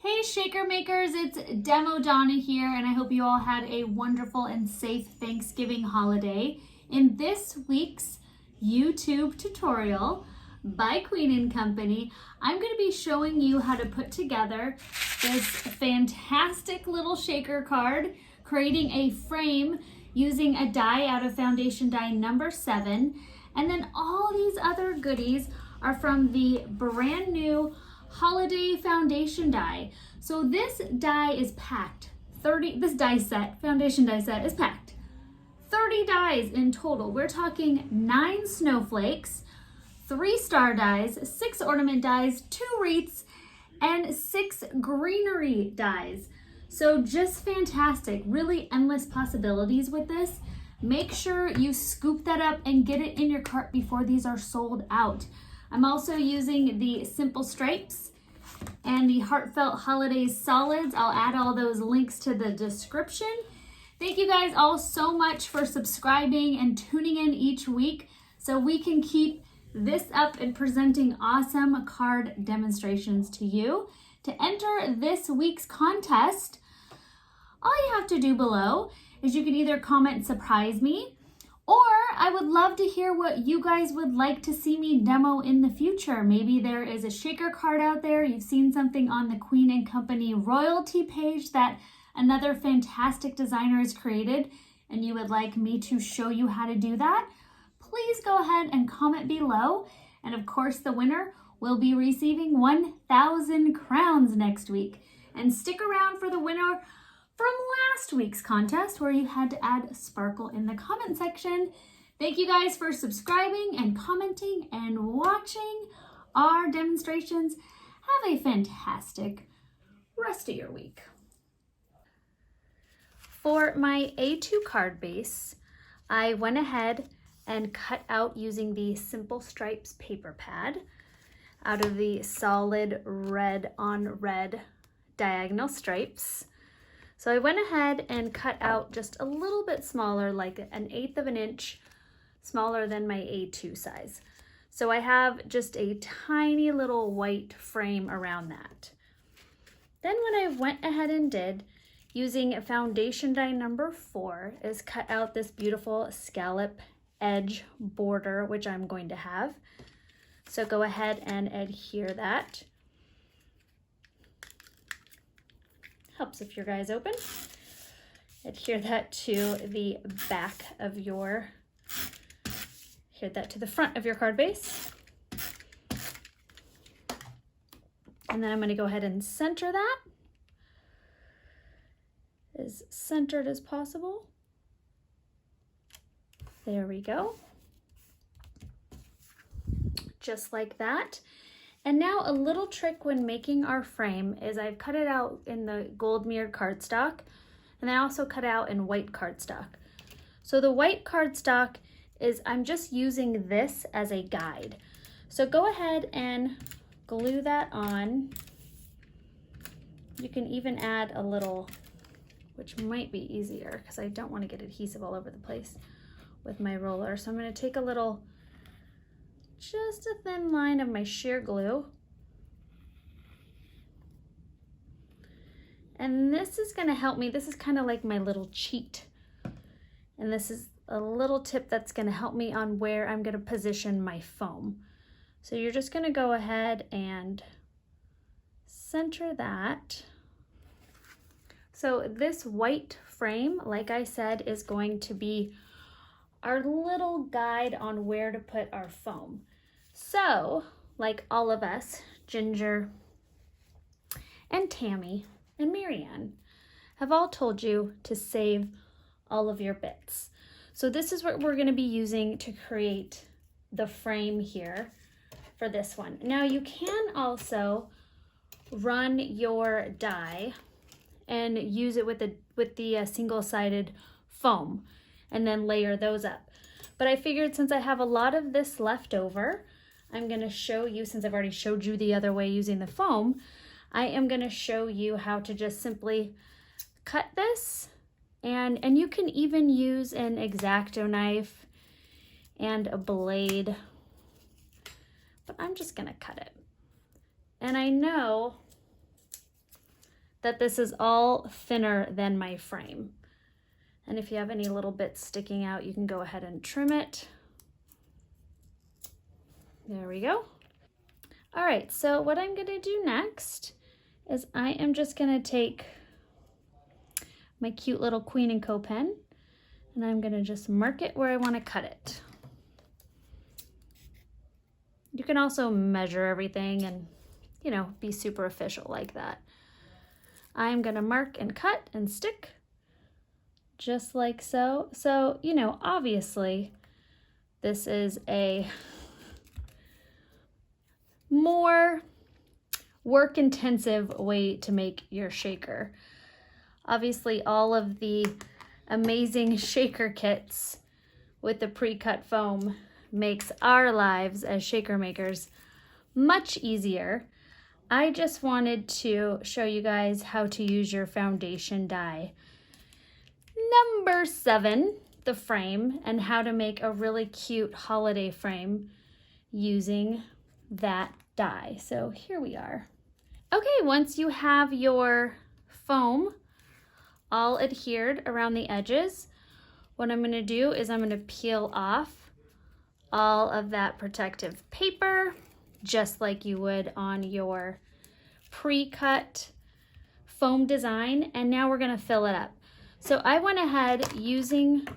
Hey Shaker Makers, it's Demo Donna here, and I hope you all had a wonderful and safe Thanksgiving holiday. In this week's YouTube tutorial by Queen & Company, I'm going to be showing you how to put together this fantastic little shaker card, creating a frame using a die out of foundation die number 7, and then all these other goodies are from the brand new holiday foundation die. So this die is packed. This foundation die set is packed. 30 dies in total. We're talking 9 snowflakes, 3 star dies, 6 ornament dies, 2 wreaths, and 6 greenery dies. So just fantastic, really endless possibilities with this. Make sure you scoop that up and get it in your cart before these are sold out. I'm also using the simple stripes and the heartfelt holidays solids. I'll add all those links to the description. Thank you guys all so much for subscribing and tuning in each week so we can keep this up and presenting awesome card demonstrations to you. To enter this week's contest, all you have to do below is you can either comment surprise me, or I would love to hear what you guys would like to see me demo in the future. Maybe there is a shaker card out there. You've seen something on the Queen & Company royalty page that another fantastic designer has created, and you would like me to show you how to do that. Please go ahead and comment below. And of course, the winner will be receiving 1,000 crowns next week. And stick around for the winner from last week's contest where you had to add sparkle in the comment section. Thank you guys for subscribing and commenting and watching our demonstrations. Have a fantastic rest of your week. For my A2 card base, I went ahead and cut out using the Simple Stripes paper pad out of the solid red on red diagonal stripes. So I went ahead and cut out just a little bit smaller, like 1/8 of an inch smaller than my A2 size. So I have just a tiny little white frame around that. Then what I went ahead and did using foundation die number 4 is cut out this beautiful scallop edge border, which I'm going to have. So go ahead and adhere that. Helps if your guy's open. Adhere that to the back of your, adhere that to the front of your card base. And then I'm going to go ahead and center that as centered as possible. There we go. Just like that. And now a little trick when making our frame is I've cut it out in the gold mirrored cardstock, and I also cut out in white cardstock. So the white cardstock is, I'm just using this as a guide. So go ahead and glue that on. You can even add a little, which might be easier because I don't want to get adhesive all over the place with my roller. So I'm going to take a little, just a thin line of my sheer glue. And this is going to help me. This is kind of like my little cheat. And this is a little tip that's going to help me on where I'm going to position my foam. So you're just going to go ahead and center that. So this white frame, like I said, is going to be our little guide on where to put our foam. So, like all of us, Ginger and Tammy and Marianne have all told you to save all of your bits. So this is what we're going to be using to create the frame here for this one. Now you can also run your die and use it with the single-sided foam and then layer those up. But I figured since I have a lot of this left over, I'm going to show you, since I've already showed you the other way using the foam, I am going to show you how to just simply cut this, and you can even use an X-Acto knife and a blade, but I'm just going to cut it. And I know that this is all thinner than my frame. And if you have any little bits sticking out, you can go ahead and trim it. There we go. All right, so what I'm gonna do next is I am just gonna take my cute little Queen & Co pen, and I'm gonna just mark it where I wanna cut it. You can also measure everything and, you know, be super official like that. I'm gonna mark and cut and stick just like so. So, you know, obviously this is a more work-intensive way to make your shaker. Obviously, all of the amazing shaker kits with the pre-cut foam makes our lives as shaker makers much easier. I just wanted to show you guys how to use your foundation die. Number 7, the frame, and how to make a really cute holiday frame using that die. So here we are. Okay, once you have your foam all adhered around the edges, what I'm gonna do is I'm gonna peel off all of that protective paper, just like you would on your pre-cut foam design, and now we're gonna fill it up. So I went ahead using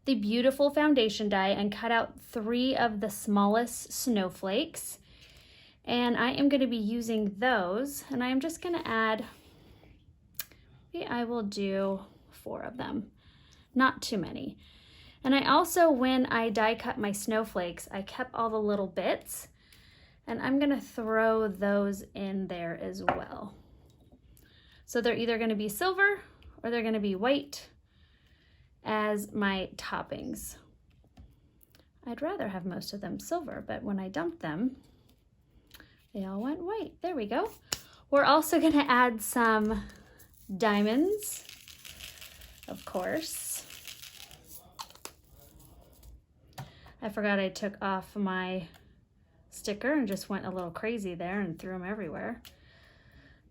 the beautiful foundation die and cut out 3 of the smallest snowflakes, and I am going to be using those, and I'm just going to add, maybe I will do 4 of them, not too many. And I also, when I die cut my snowflakes, I kept all the little bits, and I'm going to throw those in there as well. So they're either going to be silver or they're going to be white as my toppings. I'd rather have most of them silver, but when I dumped them, they all went white. There we go. We're also going to add some diamonds, of course. I forgot I took off my sticker and just went a little crazy there and threw them everywhere.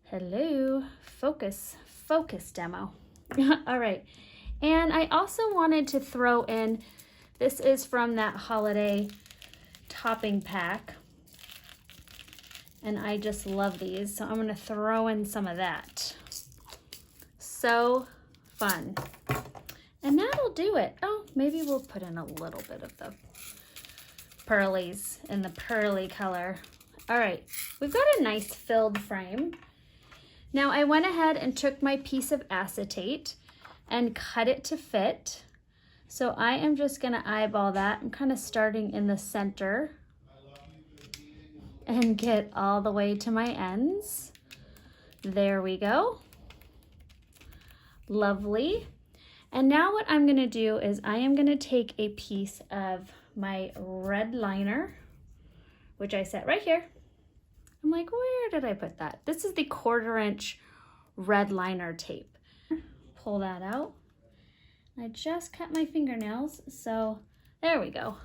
Hello, focus demo. All right, and I also wanted to throw in, this is from that holiday topping pack, and I just love these, so I'm gonna throw in some of that. So fun. And that'll do it. Oh, maybe we'll put in a little bit of the pearlies in the pearly color. All right, we've got a nice filled frame. Now I went ahead and took my piece of acetate and cut it to fit. So I am just gonna eyeball that. I'm kind of starting in the center and get all the way to my ends. There we go. Lovely. And now what I'm gonna do is I am gonna take a piece of my red liner, which I set right here. I'm like, where did I put that? This is the 1/4 inch red liner tape. Pull that out. I just cut my fingernails, so there we go.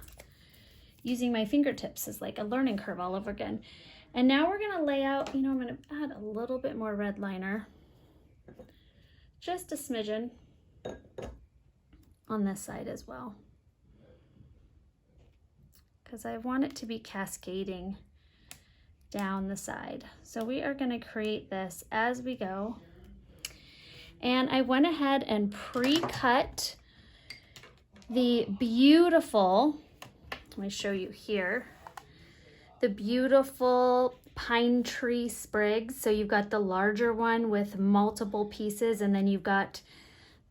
Using my fingertips is like a learning curve all over again. And now we're gonna lay out, you know, I'm gonna add a little bit more red liner, just a smidgen on this side as well, because I want it to be cascading down the side. So we are going to create this as we go. And I went ahead and pre-cut the beautiful, let me show you here, the beautiful pine tree sprigs. So you've got the larger one with multiple pieces, and then you've got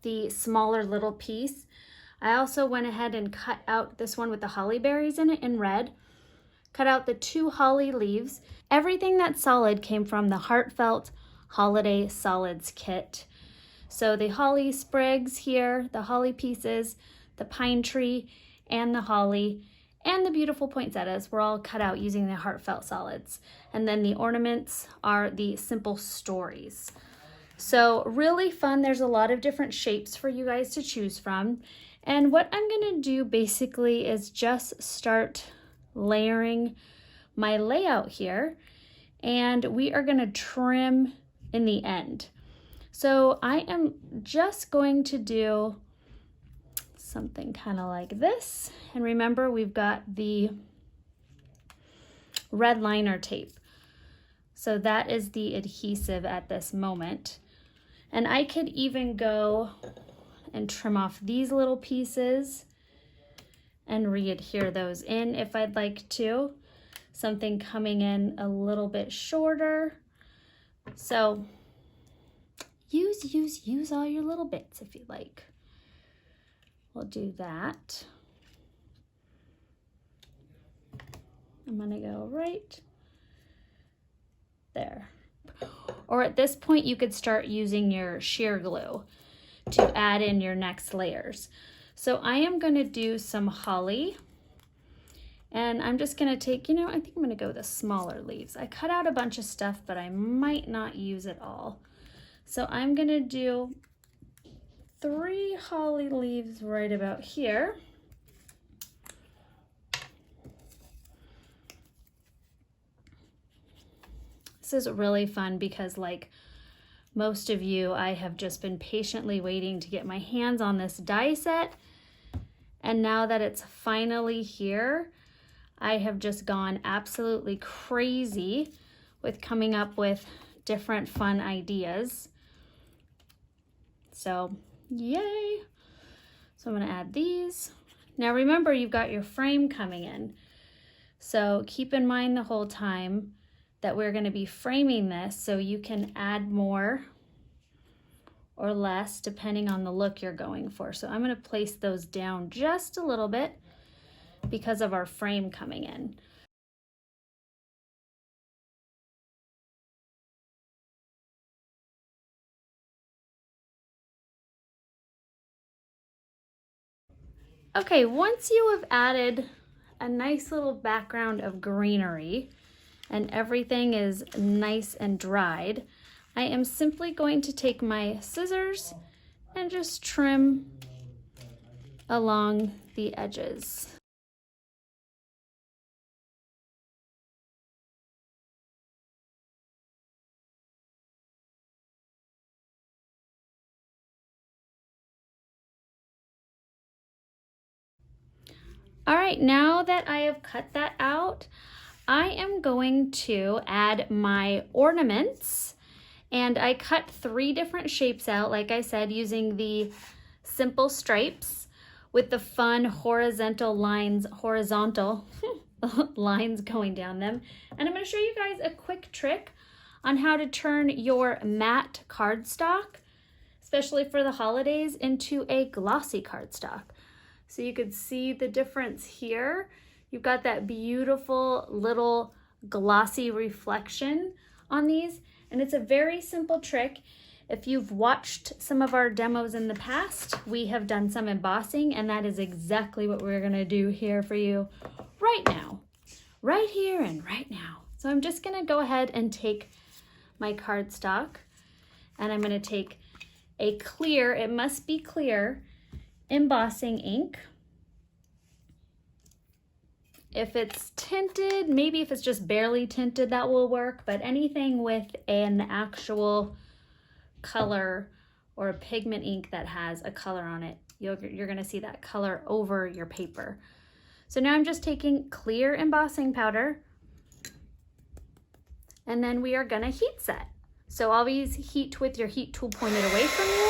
the smaller little piece. I also went ahead and cut out this one with the holly berries in it in red. Cut out the 2 holly leaves. Everything that's solid came from the Heartfelt Holiday Solids kit. So the holly sprigs here, the holly pieces, the pine tree, and the holly, and the beautiful poinsettias were all cut out using the Heartfelt Solids. And then the ornaments are the Simple Stories. So really fun. There's a lot of different shapes for you guys to choose from. And what I'm gonna do basically is just start layering my layout here, and we are going to trim in the end. So I am just going to do something kind of like this. And remember, we've got the red liner tape. So that is the adhesive at this moment. And I could even go and trim off these little pieces and re-adhere those in if I'd like to. Something coming in a little bit shorter. So use all your little bits if you like. We'll do that. I'm gonna go right there. Or at this point, you could start using your sheer glue to add in your next layers. So I am gonna do some holly, and I'm just gonna take, I think I'm gonna go with the smaller leaves. I cut out a bunch of stuff, but I might not use it all. So I'm gonna do 3 holly leaves right about here. This is really fun because, like most of you, I have just been patiently waiting to get my hands on this die set. And now that it's finally here, I have just gone absolutely crazy with coming up with different fun ideas. So, yay. So I'm gonna add these. Now remember, you've got your frame coming in. So keep in mind the whole time that we're going to be framing this, so you can add more or less depending on the look you're going for. So I'm going to place those down just a little bit because of our frame coming in. Okay, once you have added a nice little background of greenery and everything is nice and dried, I am simply going to take my scissors and just trim along the edges. All right, now that I have cut that out, I am going to add my ornaments, and I cut 3 different shapes out, like I said, using the simple stripes with the fun horizontal lines going down them. And I'm going to show you guys a quick trick on how to turn your matte cardstock, especially for the holidays, into a glossy cardstock. So you could see the difference here. You've got that beautiful little glossy reflection on these, and it's a very simple trick. If you've watched some of our demos in the past, we have done some embossing, and that is exactly what we're gonna do here for you right now, right here and right now. So I'm just gonna go ahead and take my cardstock, and I'm gonna take a clear, it must be clear, embossing ink. If it's tinted, maybe if it's just barely tinted, that will work, but anything with an actual color or a pigment ink that has a color on it, you're gonna see that color over your paper. So now I'm just taking clear embossing powder, and then we are gonna heat set. So always heat with your heat tool pointed away from you.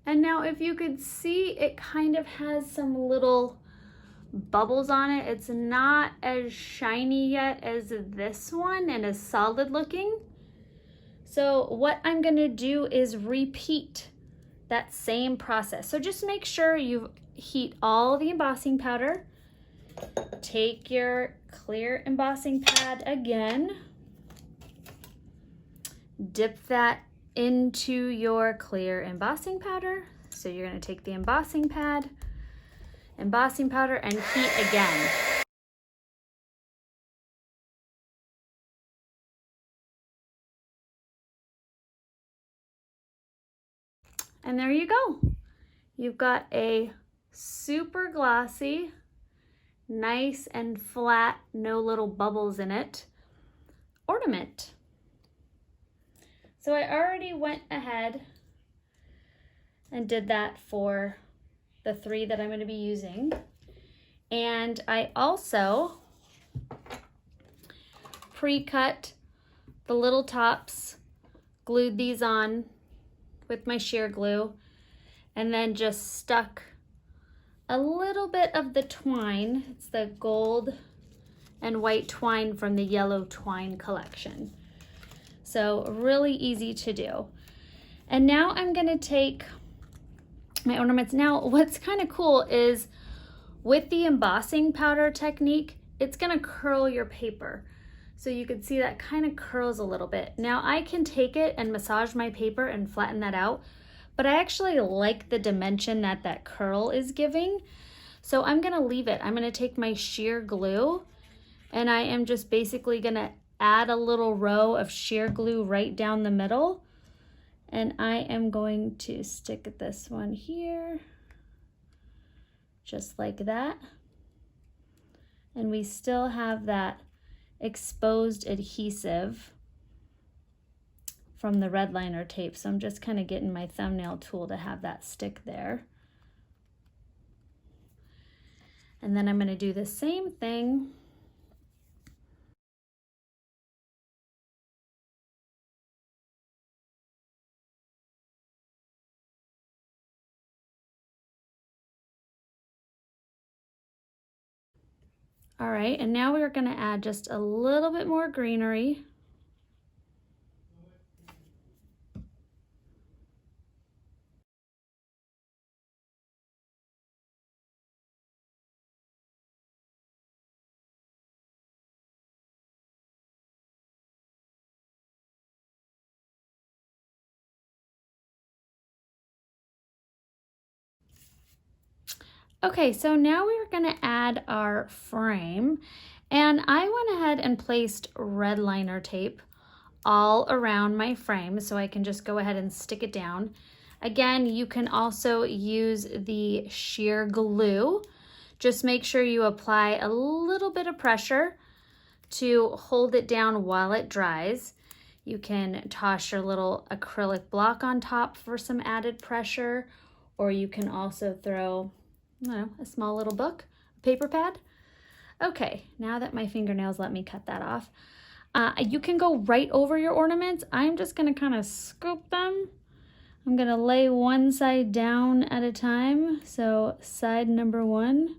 And now if you could see, it kind of has some little bubbles on it. It's not as shiny yet as this one and as solid looking. So what I'm gonna do is repeat that same process. So just make sure you heat all the embossing powder. Take your clear embossing pad again. Dip that into your clear embossing powder. So you're going to take the embossing pad, embossing powder, and heat again. And there you go. You've got a super glossy nice and flat, no little bubbles in it, ornament. So I already went ahead and did that for the 3 that I'm going to be using. And I also pre-cut the little tops, glued these on with my sheer glue, and then just stuck a little bit of the twine. It's the gold and white twine from the yellow twine collection. So really easy to do. And now I'm going to take my ornaments. Now what's kind of cool is with the embossing powder technique, it's going to curl your paper. So you can see that kind of curls a little bit. Now I can take it and massage my paper and flatten that out, but I actually like the dimension that that curl is giving. So I'm going to leave it. I'm going to take my sheer glue and I am just basically going to add a little row of sheer glue right down the middle. And I am going to stick this one here, just like that. And we still have that exposed adhesive from the red liner tape. So I'm just kind of getting my thumbnail tool to have that stick there. And then I'm going to do the same thing . All right, and now we're going to add just a little bit more greenery. Okay, so now we're going to add our frame, and I went ahead and placed red liner tape all around my frame so I can just go ahead and stick it down. Again, you can also use the sheer glue. Just make sure you apply a little bit of pressure to hold it down while it dries. You can toss your little acrylic block on top for some added pressure, or you can also throw a small little book, a paper pad. Okay, now that my fingernails let me cut that off, you can go right over your ornaments. I'm just gonna kind of scoop them. I'm gonna lay one side down at a time. So side number 1.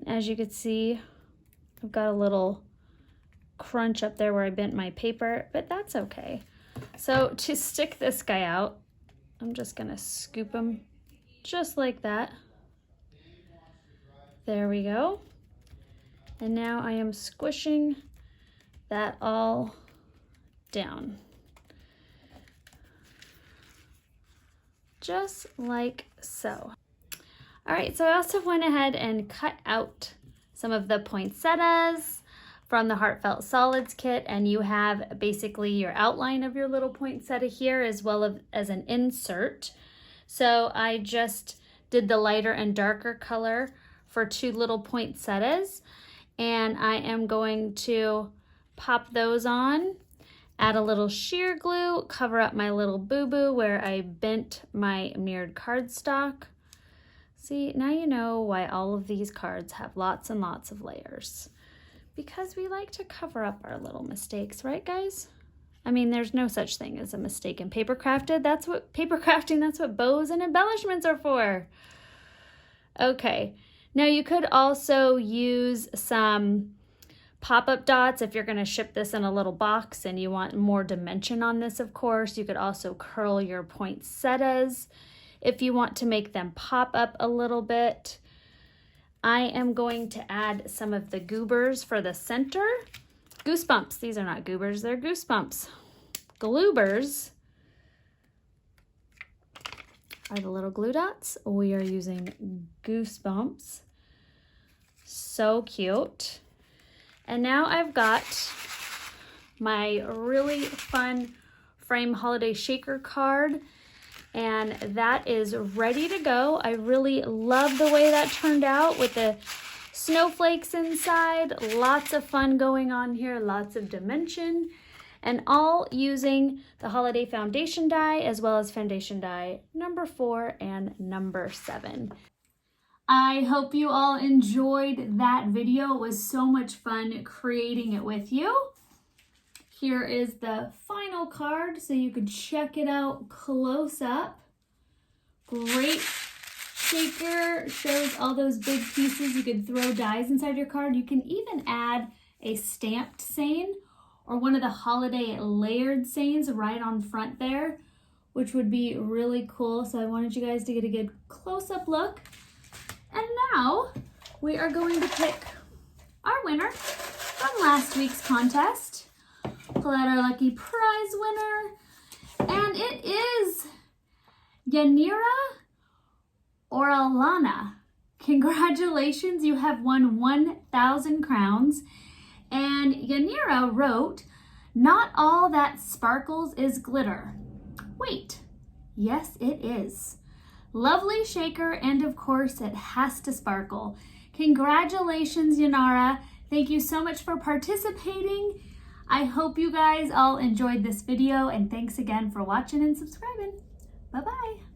As you can see, I've got a little crunch up there where I bent my paper, but that's okay. So to stick this guy out, I'm just gonna scoop him just like that. There we go. And now I am squishing that all down. Just like so. All right, so I also went ahead and cut out some of the poinsettias from the Heartfelt Solids kit, and you have basically your outline of your little poinsettia here as well as an insert. So I just did the lighter and darker color for 2 little poinsettias, and I am going to pop those on, add a little sheer glue, cover up my little boo-boo where I bent my mirrored cardstock. See, now you know why all of these cards have lots and lots of layers. Because we like to cover up our little mistakes, right guys? I mean, there's no such thing as a mistake in paper crafting. That's what bows and embellishments are for. Okay, now you could also use some pop-up dots if you're gonna ship this in a little box and you want more dimension on this, of course. You could also curl your poinsettias if you want to make them pop up a little bit. I am going to add some of the goobers for the center. Goosebumps. These are not goobers, they're goosebumps. Gloobers are the little glue dots. We are using goosebumps. So cute. And now I've got my really fun frame holiday shaker card, and that is ready to go. I really love the way that turned out with the snowflakes inside. Lots of fun going on here, lots of dimension, and all using the holiday foundation die as well as foundation die number 4 and number 7. I hope you all enjoyed that video. It was so much fun creating it with you. Here is the final card so you could check it out close up. Great shaker, shows all those big pieces. You could throw dies inside your card. You can even add a stamped saying or one of the holiday layered sayings right on front there, which would be really cool. So I wanted you guys to get a good close-up look. And now we are going to pick our winner from last week's contest. Pull out our lucky prize winner. And it is Yanira or Alana. Congratulations, you have won 1,000 crowns. And Yanira wrote, "Not all that sparkles is glitter." Wait, yes it is. Lovely shaker, and of course it has to sparkle. Congratulations, Yanira. Thank you so much for participating. I hope you guys all enjoyed this video, and thanks again for watching and subscribing. Bye-bye.